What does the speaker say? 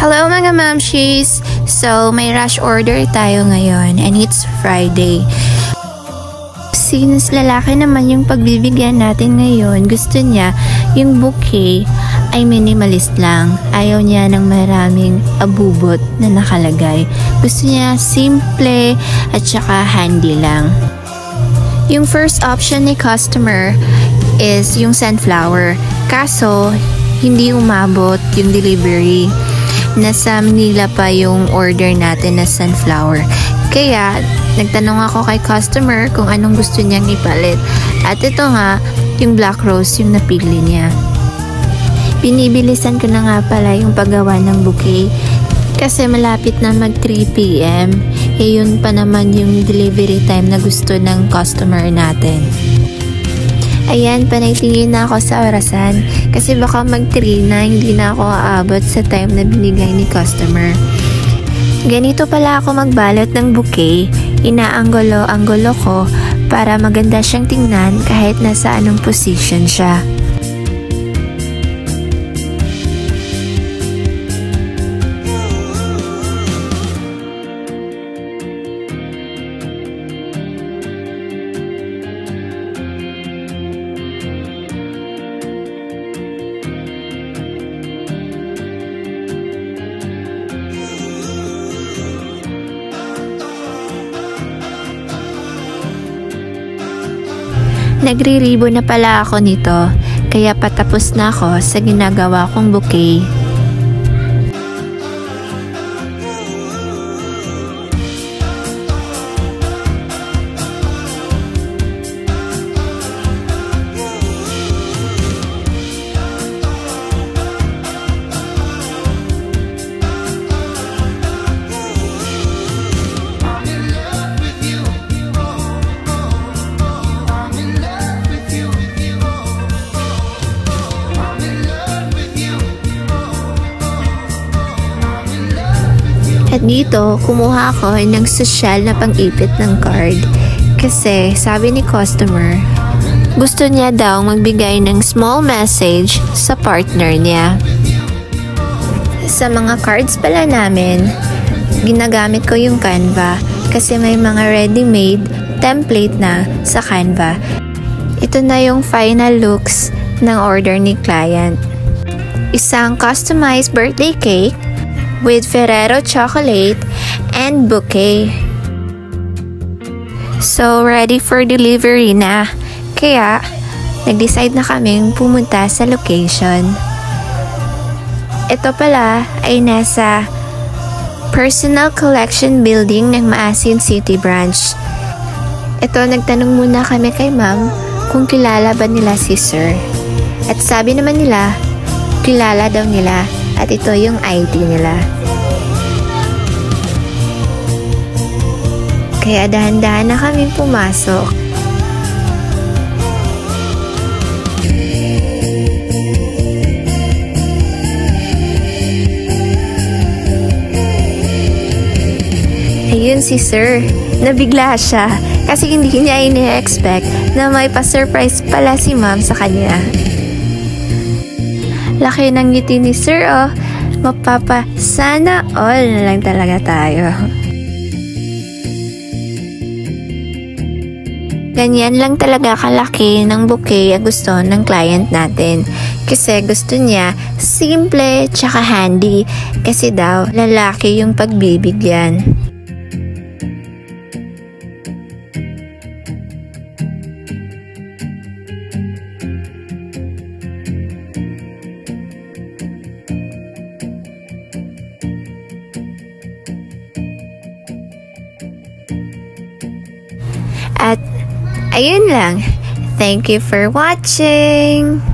Hello mga mamshis! So, may rush order tayo ngayon and it's Friday. Since lalaki naman yung pagbibigyan natin ngayon, gusto niya yung bouquet ay minimalist lang. Ayaw niya ng maraming abubot na nakalagay. Gusto niya simple at saka handy lang. Yung first option ni customer is yung sunflower. Kaso, hindi umabot yung delivery. Nasa Manila pa yung order natin na sunflower. Kaya, nagtanong ako kay customer kung anong gusto niyang ipalit. At ito nga, yung black rose yung napili niya. Binibilisan ko na nga pala yung paggawa ng bouquet. Kasi malapit na mag 3 PM. Yun pa naman yung delivery time na gusto ng customer natin. Ayan, panaytingin na ako sa orasan. Kasi baka mag 3 na, hindi na ako aabot sa time na binigay ni customer. Ganito pala ako magbalot ng bouquet. Inaanggulo-anggulo ko para maganda siyang tingnan kahit nasa anong position siya. Nagre-ribbon na pala ako nito, kaya patapos na ako sa ginagawa kong bouquet. At dito, kumuha ako ng sosyal na pang-ipit ng card. Kasi, sabi ni customer, gusto niya daw magbigay ng small message sa partner niya. Sa mga cards pala namin, ginagamit ko yung Canva kasi may mga ready-made template na sa Canva. Ito na yung final looks ng order ni client. Isang customized birthday cake with Ferrero chocolate and bouquet. So, ready for delivery na. Kaya, nag-decide na kaming pumunta sa location. Ito pala ay nasa Personal Collection Building ng Maasin City Branch. Ito, nagtanong muna kami kay ma'am kung kilala ba nila si sir. At sabi naman nila, kilala daw nila. At ito yung ID nila. Kaya dahan-dahan na kami pumasok. Ayun si sir. Nabigla siya. Kasi hindi niya ini-expect na may pa-surprise pala si ma'am sa kanya. Laki ng ngiti ni sir, oh. Mapapa, sana all na lang talaga tayo. Ganyan lang talaga kalaki ng bouquet ang gusto ng client natin. Kasi gusto niya simple tsaka handy. Kasi daw, lalaki yung pagbibigyan. At ayun lang. Thank you for watching!